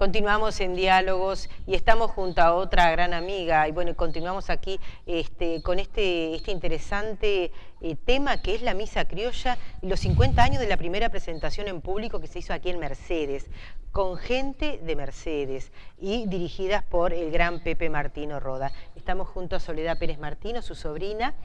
Continuamos en Diálogos y estamos junto a otra gran amiga y bueno, continuamos aquí con este interesante tema que es la Misa Criolla y los 50 años de la primera presentación en público que se hizo aquí en Mercedes, con gente de Mercedes y dirigidas por el gran Pepe Martino Roda. Estamos junto a Soledad Pérez Martino, su sobrina.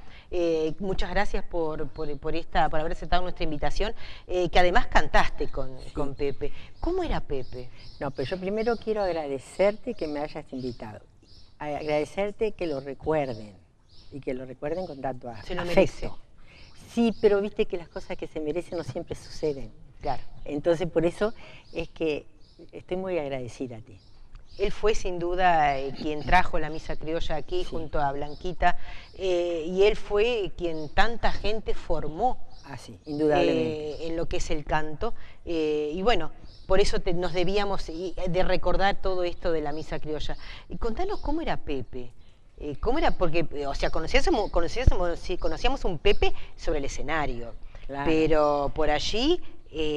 Muchas gracias por haber aceptado nuestra invitación, que además cantaste con Pepe. ¿Cómo era Pepe? No, pero yo primero quiero agradecerte que me hayas invitado. Agradecerte que lo recuerden y que lo recuerden con tanto afecto. Se lo merece. Sí, pero viste que las cosas que se merecen no siempre suceden. Claro. Entonces por eso es que estoy muy agradecida a ti. Él fue sin duda quien trajo la Misa Criolla aquí junto a Blanquita y él fue quien tanta gente formó. Sí, indudablemente. En lo que es el canto y bueno, por eso nos debíamos de recordar todo esto de la Misa Criolla. Y contanos cómo era Pepe. ¿Cómo era? Porque, o sea, conocíamos un Pepe sobre el escenario, claro, pero por allí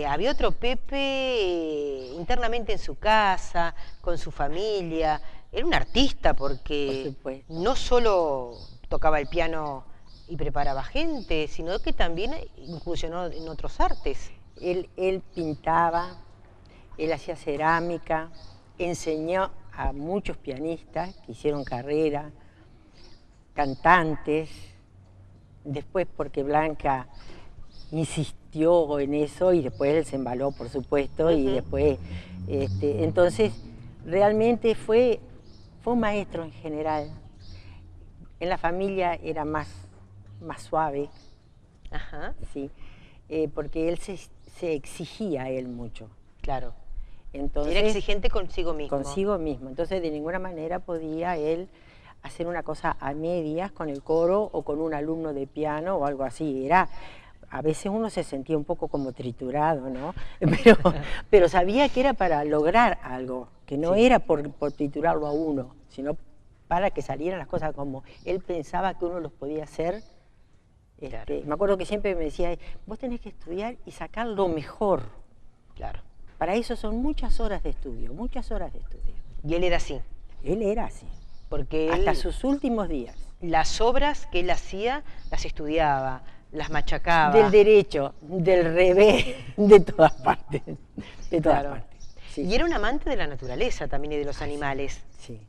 había otro Pepe internamente en su casa, con su familia. Era un artista porque no solo tocaba el piano y preparaba gente, sino que también incursionó en otros artes. Él pintaba, él hacía cerámica, enseñó a muchos pianistas que hicieron carrera, cantantes. Después porque Blanca insistió en eso y después él se embaló, por supuesto, y después, entonces realmente fue un maestro en general. En la familia era más suave, sí, porque él se exigía a él mucho. Claro. Entonces, era exigente consigo mismo. Consigo mismo, entonces de ninguna manera podía él hacer una cosa a medias con el coro o con un alumno de piano o algo así. A veces uno se sentía un poco como triturado, ¿no? Pero sabía que era para lograr algo, que no era por triturarlo a uno, sino para que salieran las cosas como él pensaba que uno los podía hacer. Claro. Me acuerdo que siempre me decía, vos tenés que estudiar y sacar lo mejor. Claro. Para eso son muchas horas de estudio, muchas horas de estudio. Y él era así. Él era así. Porque hasta sus últimos días. Las obras que él hacía, las estudiaba, las machacaba. Del derecho, del revés, de todas partes. De todas partes. Sí. Y era un amante de la naturaleza también y de los animales. Sí.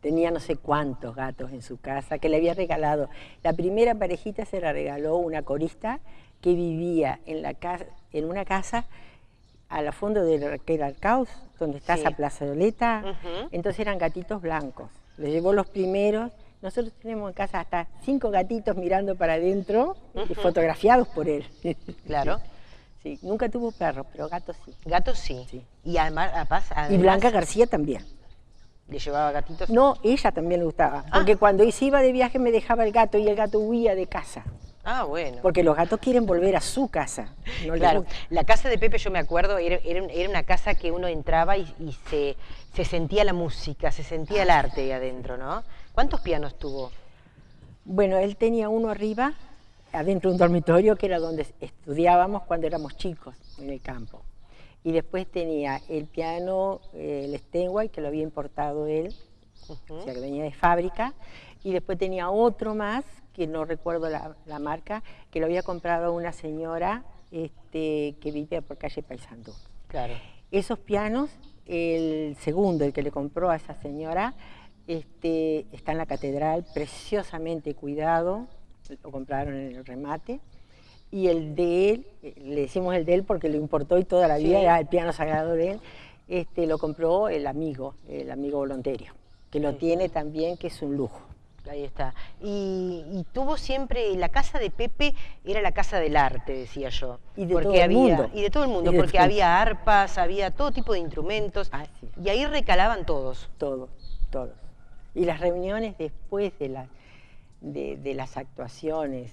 Tenía no sé cuántos gatos en su casa que le había regalado. La primera parejita se la regaló una corista que vivía en una casa a la fondo de que era el Caos, donde está esa plazoleta. Entonces eran gatitos blancos. Le llevó los primeros. Nosotros tenemos en casa hasta 5 gatitos mirando para adentro y fotografiados por él. Claro. Sí, nunca tuvo perros, pero gatos sí. Gatos sí. Y además, y Blanca García también. ¿Le llevaba gatitos? No, ella también le gustaba. Porque cuando se iba de viaje me dejaba el gato y el gato huía de casa. Ah, bueno. Porque los gatos quieren volver a su casa. No claro, la casa de Pepe, yo me acuerdo, era una casa que uno entraba y se sentía la música, se sentía el arte ahí adentro, ¿no? ¿Cuántos pianos tuvo? Bueno, él tenía uno arriba, adentro de un dormitorio, que era donde estudiábamos cuando éramos chicos, en el campo. Y después tenía el piano, el Steinway, que lo había importado él, o sea, que venía de fábrica. Y después tenía otro más, que no recuerdo la marca, que lo había comprado una señora que vivía por calle Paysandú. Claro. Esos pianos, el segundo, el que le compró a esa señora, está en la catedral, preciosamente cuidado, lo compraron en el remate. Y el de él, le decimos el de él porque lo importó y toda la vida era el piano sagrado de él, lo compró el amigo Volonterio, que lo tiene también, que es un lujo. Ahí está. Y tuvo siempre, la casa de Pepe era la casa del arte, decía yo. Y de todo el mundo. Y de todo el mundo, porque había arpas, había todo tipo de instrumentos, y ahí recalaban todos. Todos. Y las reuniones después de las actuaciones,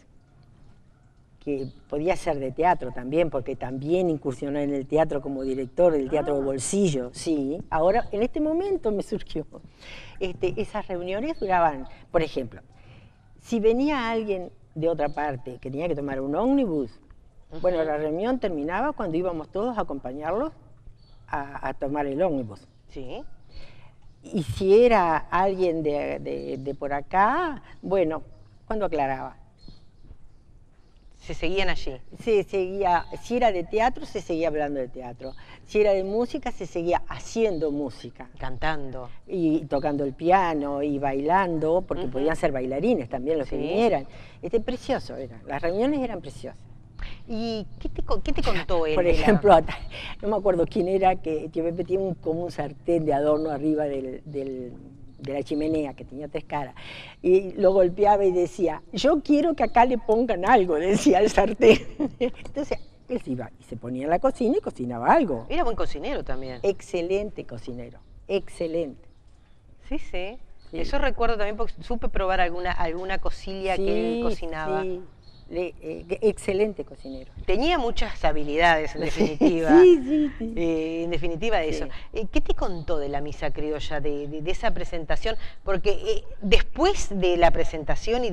que podía ser de teatro también, porque también incursionó en el teatro como director del Teatro Bolsillo, sí. Ahora, en este momento me surgió. Esas reuniones duraban, por ejemplo, si venía alguien de otra parte que tenía que tomar un ómnibus, bueno, la reunión terminaba cuando íbamos todos a acompañarlos a tomar el ómnibus. Sí. Y si era alguien de por acá, bueno, cuando aclaraba. Se seguían allí. Se seguía, si era de teatro, se seguía hablando de teatro. Si era de música, se seguía haciendo música. Cantando. Y tocando el piano y bailando, porque podían ser bailarines también los que vinieran. Precioso era, las reuniones eran preciosas. ¿Y qué te contó él? Por ejemplo, no me acuerdo quién era, que Pepe tenía como un sartén de adorno arriba de la chimenea, que tenía 3 caras, y lo golpeaba y decía, yo quiero que acá le pongan algo, decía el sartén. Entonces él se iba y se ponía en la cocina y cocinaba algo. Era buen cocinero también. Excelente cocinero, excelente. Sí, sí. Eso recuerdo también porque supe probar alguna cosilla que él cocinaba. Sí. Excelente cocinero. Tenía muchas habilidades, en definitiva. Sí. En definitiva, eso. ¿Qué te contó de la misa criolla, de esa presentación? Porque después de la presentación y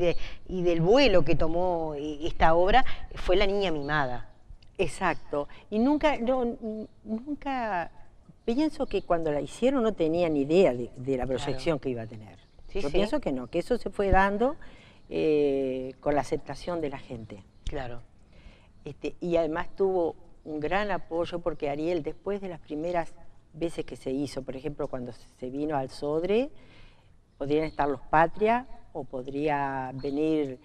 del vuelo que tomó esta obra, fue La Niña Mimada. Exacto. Y nunca pienso que cuando la hicieron no tenían idea de la proyección que iba a tener. Yo pienso que no, que eso se fue dando con la aceptación de la gente. Claro. Y además tuvo un gran apoyo porque Ariel, después de las primeras veces que se hizo, por ejemplo, cuando se vino al Sodre, podrían estar los Patria, o podría venir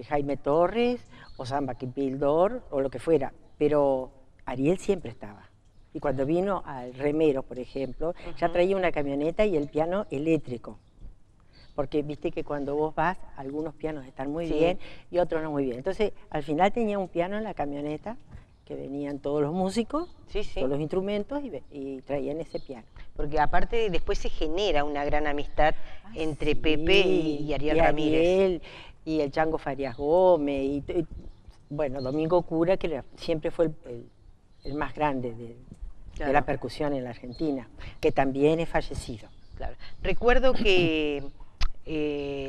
Jaime Torres, o Samba Kipildor, o lo que fuera, pero Ariel siempre estaba. Y cuando vino al Remero, por ejemplo, ya traía una camioneta y el piano eléctrico. Porque viste que cuando vos vas, algunos pianos están muy bien y otros no muy bien. Entonces, al final tenía un piano en la camioneta, que venían todos los músicos, todos los instrumentos, y traían ese piano. Porque aparte después se genera una gran amistad entre Pepe y Ariel Ramírez. Y el Chango Farias Gómez, y bueno, Domingo Cura, que siempre fue el más grande de la percusión en la Argentina, que también es fallecido. Claro. Recuerdo que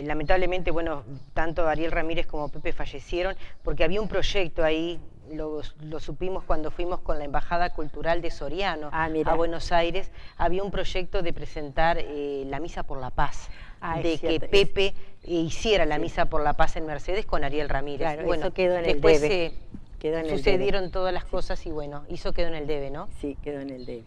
lamentablemente, bueno, tanto Ariel Ramírez como Pepe fallecieron porque había un proyecto ahí, lo supimos cuando fuimos con la Embajada Cultural de Soriano a Buenos Aires, había un proyecto de presentar la Misa por la Paz, de que Pepe hiciera la Misa por la Paz en Mercedes con Ariel Ramírez. Claro, y bueno, eso quedó en después el debe. Sucedieron todas las cosas y bueno, eso quedó en el debe, ¿no? Sí, quedó en el debe.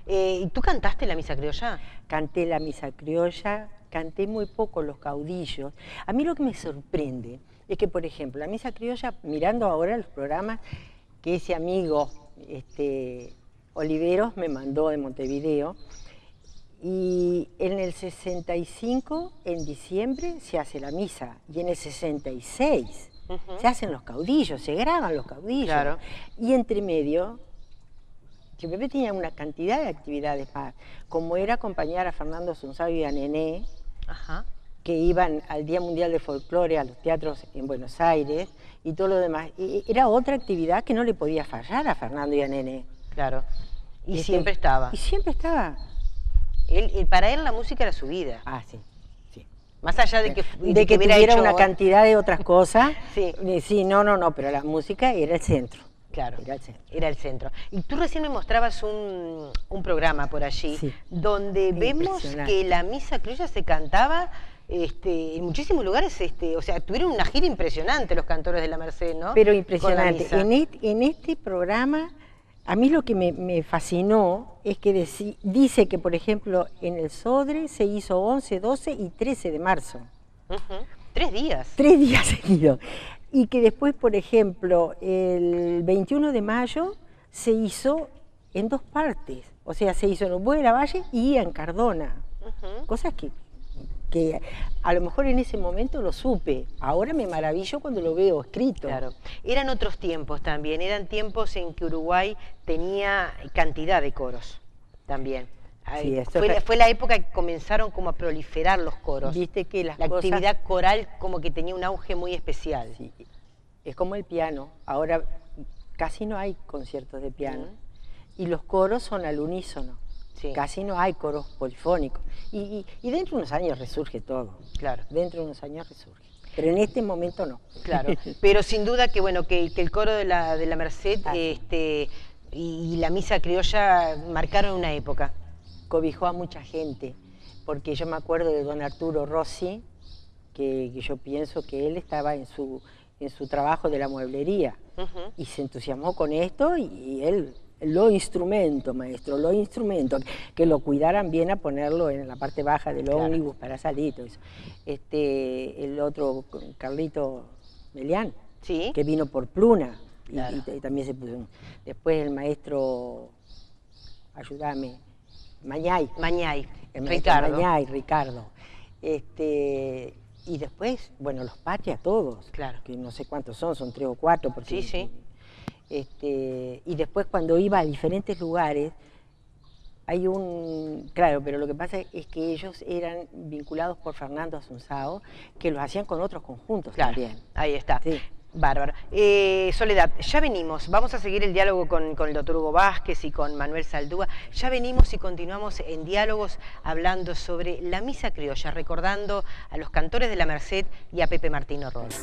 ¿Y tú cantaste la Misa Criolla? Canté la Misa Criolla, canté muy poco los caudillos. A mí lo que me sorprende es que, por ejemplo, la Misa Criolla, mirando ahora los programas que ese amigo Oliveros me mandó de Montevideo, y en el 65, en diciembre, se hace la misa, y en el 66 se hacen los caudillos, se graban los caudillos. Claro. Y entre medio, que Pepe tenía una cantidad de actividades más, como era acompañar a Fernando Asunzabio y a Nené, que iban al Día Mundial de Folclore a los teatros en Buenos Aires y todo lo demás. Y era otra actividad que no le podía fallar a Fernando y a Nené. Claro. Y siempre estaba. Y siempre estaba. Para él la música era su vida. Ah, sí. Más allá de que tuviera hecho una cantidad de otras cosas. Sí, no, pero la música era el centro. Claro, era el centro. Y tú recién me mostrabas un programa por allí, donde vemos que la Misa Criolla se cantaba en muchísimos lugares, o sea, tuvieron una gira impresionante los cantores de la Merced, ¿no? Pero impresionante. En este programa, a mí lo que me fascinó es que dice que, por ejemplo, en el Sodre se hizo 11, 12 y 13 de marzo. 3 días. 3 días seguidos. Y que después, por ejemplo, el 21 de mayo se hizo en 2 partes. O sea, se hizo en Uruguay de la Valle y en Cardona. Cosas que a lo mejor en ese momento lo supe. Ahora me maravillo cuando lo veo escrito. Claro. Eran otros tiempos también. Eran tiempos en que Uruguay tenía cantidad de coros también. Sí, fue la época que comenzaron como a proliferar los coros. Viste que la actividad coral como que tenía un auge muy especial. Sí. Es como el piano. Ahora casi no hay conciertos de piano. Y los coros son al unísono. Casi no hay coros polifónicos. Y dentro de unos años resurge todo. Claro. Dentro de unos años resurge. Pero en este momento no. Claro. Pero sin duda que bueno, que el coro de la Merced y la misa criolla marcaron una época. Cobijó a mucha gente, porque yo me acuerdo de don Arturo Rossi, que yo pienso que él estaba en su trabajo de la mueblería, y se entusiasmó con esto, y él, lo instrumento, maestro, lo instrumento, que lo cuidaran bien a ponerlo en la parte baja del ómnibus para salir, todo eso. El otro, Carlito Melián, ¿Sí? que vino por Pluna, Claro. y también se puso. Después el maestro, ayúdame, Mañay. Mañay, El maestro Ricardo. Mañay, Ricardo. Y después, bueno, los Patria, todos, Claro. que no sé cuántos son 3 o 4. Porque, Sí. y después cuando iba a diferentes lugares, hay claro, pero lo que pasa es que ellos eran vinculados por Fernando Asunzao, que los hacían con otros conjuntos también. Ahí está. Sí. Bárbaro. Soledad, ya venimos, vamos a seguir el diálogo con el doctor Hugo Vázquez y con Manuel Saldúa. Ya venimos y continuamos en diálogos hablando sobre la misa criolla, recordando a los cantores de la Merced y a Pepe Martino Rodas.